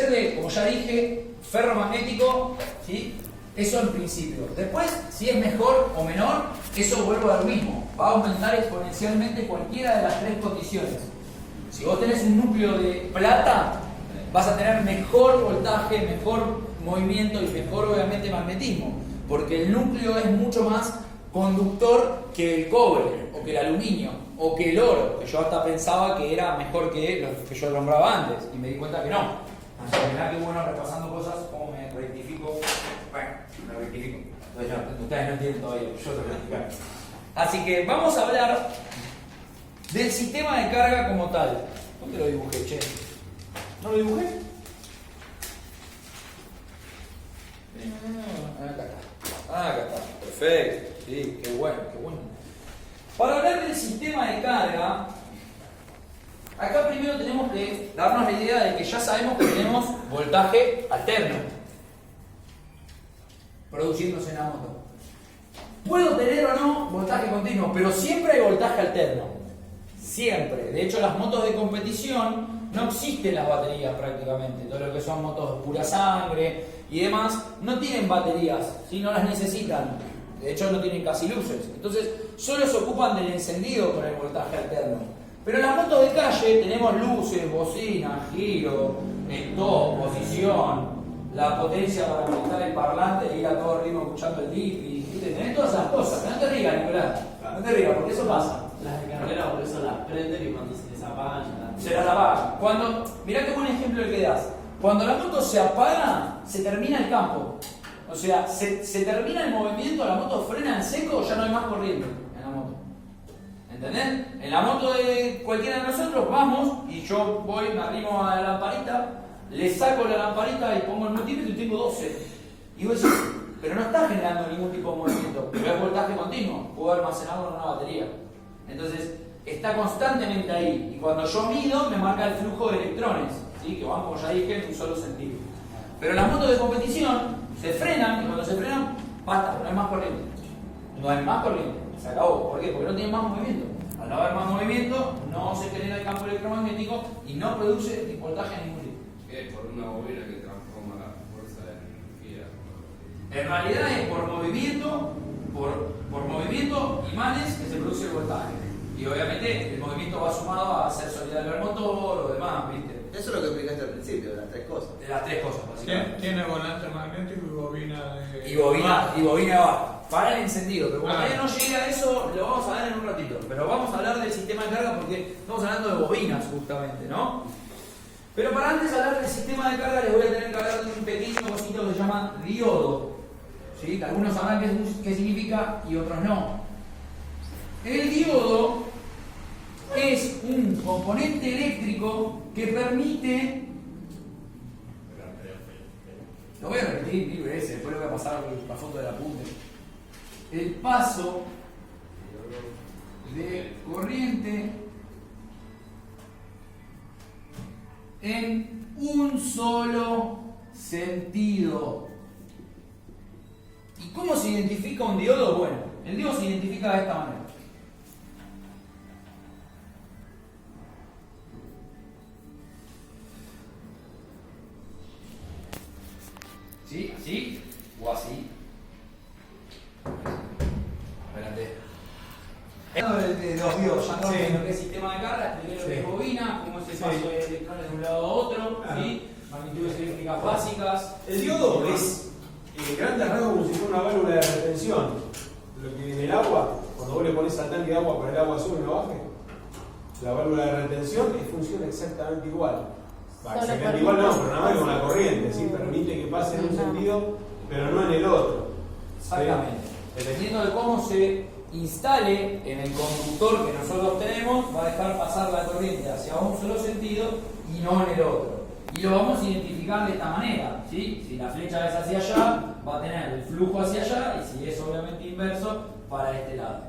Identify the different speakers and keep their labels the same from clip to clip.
Speaker 1: ser de, como ya dije, ferromagnético, ¿sí? Eso en principio. Después, si es mejor o menor, eso vuelve a lo mismo. Va a aumentar exponencialmente cualquiera de las tres condiciones. Si vos tenés un núcleo de plata, vas a tener mejor voltaje, mejor movimiento y mejor, obviamente, magnetismo. Porque el núcleo es mucho más conductor que el cobre, o que el aluminio, o que el oro, que yo hasta pensaba que era mejor que los que yo nombraba antes, y me di cuenta que no. Así que mirá que bueno, repasando cosas, cómo me rectifico. Bueno, me rectifico. Entonces, ustedes no entienden todavía, yo te rectifico. Así que vamos a hablar del sistema de carga como tal. ¿Dónde lo dibujé, che? ¿No lo dibujé? Acá está. Acá está. Perfecto. Sí, qué bueno, qué bueno. Para hablar del sistema de carga, acá primero tenemos que darnos la idea de que ya sabemos que tenemos voltaje alterno produciéndose en la moto. Puedo tener o no voltaje continuo, pero siempre hay voltaje alterno. Siempre. De hecho, las motos de competición no existen las baterías prácticamente. Todo lo que son motos pura sangre y demás no tienen baterías, ¿sí? No las necesitan. De hecho, no tienen casi luces. Entonces, solo se ocupan del encendido con el voltaje alterno. Pero en las motos de calle tenemos luces, bocina, giro, stop, posición, la potencia para conectar el parlante e ir a todo ritmo escuchando el dipi. Tenés todas esas cosas. No te rías, Nicolás. No te rías, porque eso pasa.
Speaker 2: Las de carrera por eso las prenden y cuando se les apagan
Speaker 1: se las apagan. Mirá qué buen ejemplo el que das. Cuando la moto se apaga, se termina el campo. O sea, se termina el movimiento, la moto frena en seco, ya no hay más corriente en la moto. ¿Entendés? En la moto de cualquiera de nosotros vamos y yo voy, me arrimo a la lamparita, le saco la lamparita y pongo el multímetro y tengo 12. Y vos decís, pero no está generando ningún tipo de movimiento, pero es voltaje continuo, puedo almacenarlo en una batería. Entonces, está constantemente ahí. Y cuando yo mido, me marca el flujo de electrones, ¿sí? Que van, como ya dije, en un solo sentido. Pero las motos de competición se frenan, y cuando se frenan, basta, no hay más corriente. No hay más corriente, se acabó. ¿Por qué? Porque no tiene más movimiento. Al no haber más movimiento, no se genera el campo electromagnético y no produce voltaje a ningún tipo.
Speaker 3: Es por una bobina que transforma la fuerza de energía.
Speaker 1: En realidad es por movimiento, imanes que se produce el voltaje. Y obviamente el movimiento va sumado a hacer solidario al motor o demás, ¿viste?
Speaker 4: Eso es lo que explicaste al principio, de las tres cosas.
Speaker 1: De las tres cosas, básicamente.
Speaker 5: Tiene volante magnético y bobina de...
Speaker 1: Y bobina va. Para el encendido, pero cuando ya no llegue a eso, lo vamos a ver en un ratito. Pero vamos a hablar del sistema de carga porque estamos hablando de bobinas, justamente, ¿no? Pero para antes de hablar del sistema de carga, les voy a tener que hablar de un pequeño cosito que se llama diodo. ¿Sí? Que algunos sabrán qué significa y otros no. El diodo es un componente eléctrico que permite... Lo voy a repetir mil veces, después lo voy a pasar la foto del apunte. El paso de corriente en un solo sentido. ¿Y cómo se identifica un diodo? Bueno, el diodo se identifica de esta manera. ¿Sí? ¿Así? ¿O así? Espérate. De los diodos, ya no sé lo que es sistema de carga, primero lo que es bobina, cómo es el paso de electrones de un lado a otro, ¿sí? Magnitudes eléctricas básicas.
Speaker 6: El diodo es, en grandes rasgos, como si fuera una válvula de retención. Lo que en el agua, cuando vos le pones al tanque de agua para que el agua sube y no baje, la válvula de retención funciona exactamente igual. Exactamente igual no, pero nada más con la corriente, ¿sí? Permite que pase en un sentido, pero no en el otro.
Speaker 1: Exactamente. Dependiendo de cómo se instale en el conductor que nosotros tenemos, va a dejar pasar la corriente hacia un solo sentido y no en el otro. Y lo vamos a identificar de esta manera, ¿sí? Si la flecha es hacia allá, va a tener el flujo hacia allá, y si es obviamente inverso, para este lado.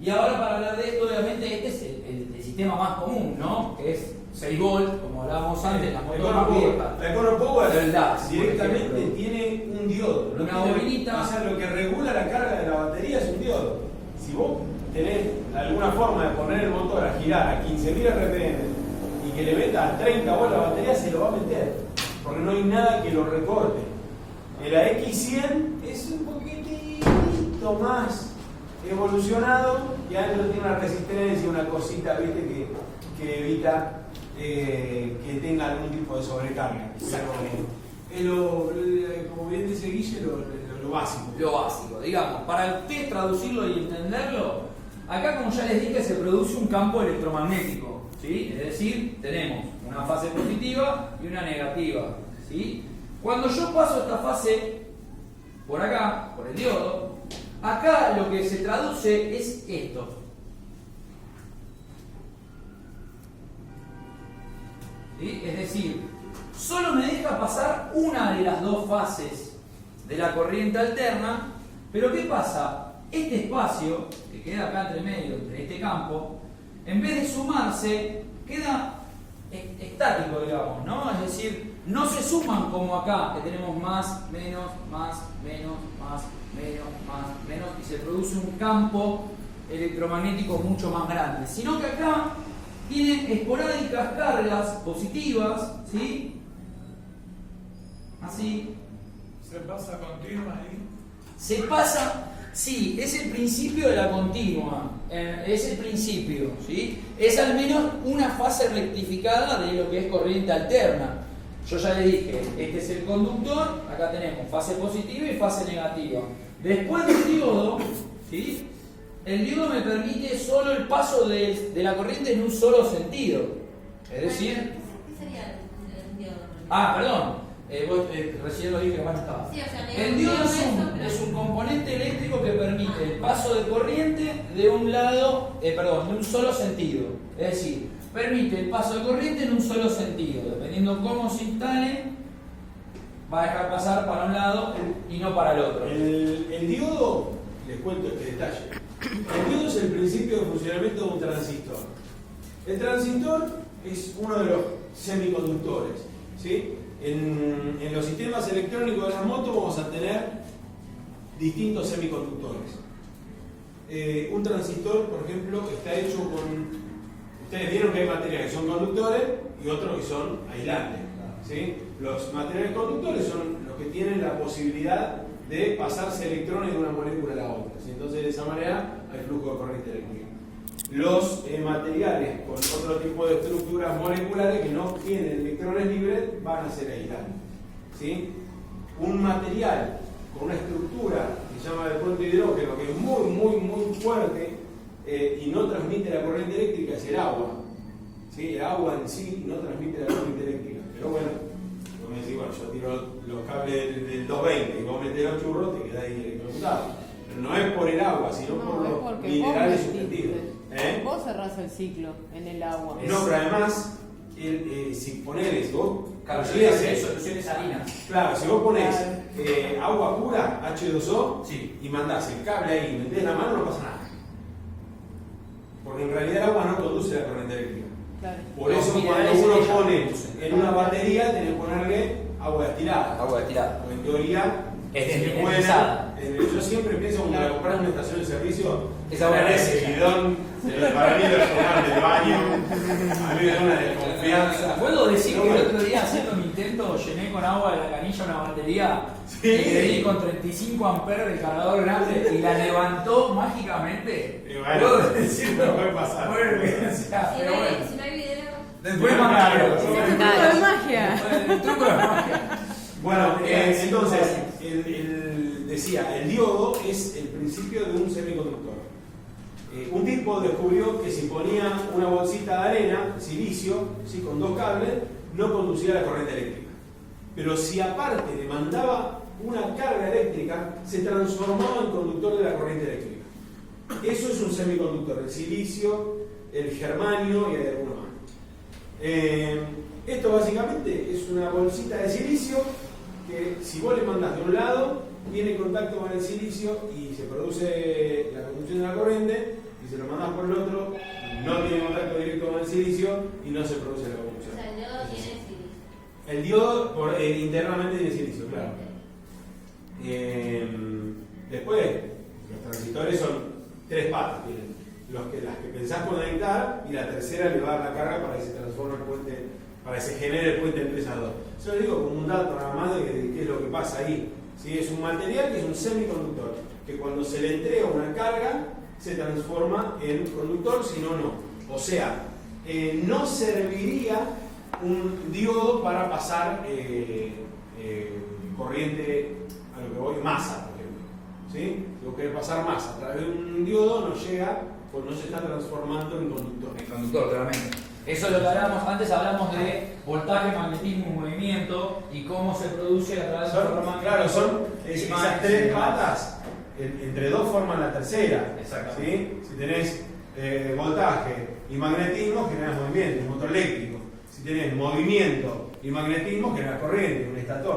Speaker 1: Y ahora, para hablar de esto, obviamente este es el sistema más común, ¿no? Que es 6 volt, como hablábamos antes, la moto más vieja.
Speaker 6: La EconoPower
Speaker 1: El DAX,
Speaker 6: directamente tiene un diodo.
Speaker 1: Una bobinita.
Speaker 6: O sea, lo que regula la carga de la batería es un diodo. Si vos tenés alguna forma de poner el motor a girar a 15.000 RPM y que le metas 30 volts a la batería, se lo va a meter. Porque no hay nada que lo recorte. El AX100 es un poquitito más evolucionado y adentro tiene una resistencia, una cosita, ¿viste? Que evita que tenga algún tipo de sobrecarga. Como bien dice Guille, lo básico.
Speaker 1: Lo básico, digamos, para ustedes traducirlo y entenderlo, acá como ya les dije se produce un campo electromagnético, ¿sí? Es decir, tenemos una fase positiva y una negativa, ¿sí? Cuando yo paso esta fase por acá, por el diodo, acá lo que se traduce es esto. ¿Sí? Es decir, solo me deja pasar una de las dos fases de la corriente alterna, pero ¿qué pasa? Este espacio que queda acá entre medio, entre este campo, en vez de sumarse, queda estático, digamos, ¿no? Es decir, no se suman como acá, que tenemos más, menos, más, menos, más, menos, más, menos, y se produce un campo electromagnético mucho más grande, sino que acá tiene esporádicas cargas positivas, ¿sí? Así.
Speaker 5: ¿Se pasa continua ahí?
Speaker 1: Se pasa, sí, es el principio de la continua, es el principio, ¿sí? Es al menos una fase rectificada de lo que es corriente alterna. Yo ya le dije, este es el conductor, acá tenemos fase positiva y fase negativa. Después del diodo, ¿sí? El diodo me permite solo el paso de la corriente en un solo sentido. Es decir...
Speaker 7: ¿Qué sería el diodo?
Speaker 1: Perdón. Vos recién lo dije, bueno, estaba.
Speaker 7: Sí, o sea,
Speaker 1: El diodo es un componente eléctrico que permite el paso de corriente de un lado, de un solo sentido. Es decir, permite el paso de corriente en un solo sentido. Dependiendo cómo se instale, va a dejar pasar para un lado y no para el otro.
Speaker 6: El diodo, les cuento este detalle. El diodo es el principio de funcionamiento de un transistor. El transistor es uno de los semiconductores, ¿sí? En los sistemas electrónicos de las motos vamos a tener distintos semiconductores. Un transistor, por ejemplo, está hecho con... Ustedes vieron que hay materiales que son conductores y otros que son aislantes, ¿sí? Los materiales conductores son los que tienen la posibilidad de pasarse electrones de una molécula a la otra, ¿sí? Entonces de esa manera hay flujo de corriente eléctrica. Los materiales con otro tipo de estructuras moleculares que no tienen electrones libres van a ser aislantes, ¿sí? Un material con una estructura que se llama de puente de hidrógeno, que es muy fuerte y no transmite la corriente eléctrica, es el agua, ¿sí? El agua en sí no transmite la corriente eléctrica, pero bueno, vos me decís, bueno, yo tiro los cables del 220 y vos metés los churros, te quedás ahí electrocutado. Pero no es por el agua, sino por los minerales suspendidos.
Speaker 8: Vos cerrás el ciclo en el agua.
Speaker 6: No, pero además, si ponés, vos
Speaker 1: soluciones salinas.
Speaker 6: claro, si vos ponés agua pura, H2O,
Speaker 1: Sí.
Speaker 6: y mandás el cable ahí y metés la mano, no pasa nada. Porque en realidad el agua no conduce la corriente eléctrica.
Speaker 8: Claro.
Speaker 6: Por
Speaker 1: Los
Speaker 6: eso cuando
Speaker 1: minerales
Speaker 6: uno
Speaker 1: ellos
Speaker 6: pone
Speaker 1: conducen.
Speaker 6: en una batería, tenés que ponerle agua destilada.
Speaker 1: Agua destilada.
Speaker 6: Porque en teoría
Speaker 1: Es
Speaker 6: se
Speaker 1: desmineralizada.
Speaker 6: yo siempre pienso cuando la compras en una estación de servicio,
Speaker 1: Es agua
Speaker 6: en ese
Speaker 1: destilada.
Speaker 6: bidón, para mí lo tomar del baño, a mí me da una desconfianza.
Speaker 1: ¿Puedo decir
Speaker 6: Pero
Speaker 1: que el
Speaker 6: bueno.
Speaker 1: otro día haciendo mi intento llené con agua de la canilla una batería
Speaker 6: Sí.
Speaker 1: y le di con 35 amperes del cargador grande y la levantó mágicamente?
Speaker 6: Y bueno,
Speaker 1: ¿Puedo decirlo?
Speaker 6: puede pasar.
Speaker 1: Bueno, o sea,
Speaker 7: Si
Speaker 1: pero
Speaker 7: no
Speaker 1: bueno.
Speaker 7: hay video,
Speaker 1: Después mandarlo.
Speaker 8: Es un truco de magia.
Speaker 1: El truco de magia.
Speaker 6: Bueno,
Speaker 1: Sí,
Speaker 6: entonces,
Speaker 1: sí.
Speaker 6: decía, el diodo es el principio de un semiconductor. Un tipo descubrió que si ponía una bolsita de arena, silicio, ¿sí? Con dos cables, no conducía la corriente eléctrica. Pero si aparte le mandaba una carga eléctrica, se transformaba en conductor de la corriente eléctrica. Eso es un semiconductor, el silicio, el germanio y hay alguno más. Esto básicamente es una bolsita de silicio que si vos le mandás de un lado, tiene contacto con el silicio y se produce la conducción de la corriente, y si lo mandás por el otro, no tiene contacto directo con el silicio y no se produce la
Speaker 7: o
Speaker 6: conducción.
Speaker 7: sea, el diodo tiene silicio.
Speaker 6: El diodo internamente tiene silicio, claro. Después, los transistores son tres patas, tienen las que pensás conectar y la tercera le va a dar la carga para que se transforme el puente, para que se genere el puente entre esas dos. Yo lo digo como un dato nada más de qué es lo que pasa ahí. ¿Sí? Es un material que es un semiconductor, que cuando se le entrega una carga se transforma en conductor, si no, no. O sea, no serviría un diodo para pasar corriente, a lo que voy, masa, por ejemplo. ¿Sí? Lo que es pasar masa a través de un diodo no llega, pues no se está transformando en conductor.
Speaker 1: El conductor, claramente. Eso es lo que hablamos, antes hablamos de voltaje, magnetismo y movimiento y cómo se produce a través de
Speaker 6: Claro, son esas tres patas, entre dos forman la tercera.
Speaker 1: Exactamente.
Speaker 6: ¿Sí? Si tenés voltaje y magnetismo, generas movimiento, un motor eléctrico. Si tenés movimiento y magnetismo, generas corriente, un estator.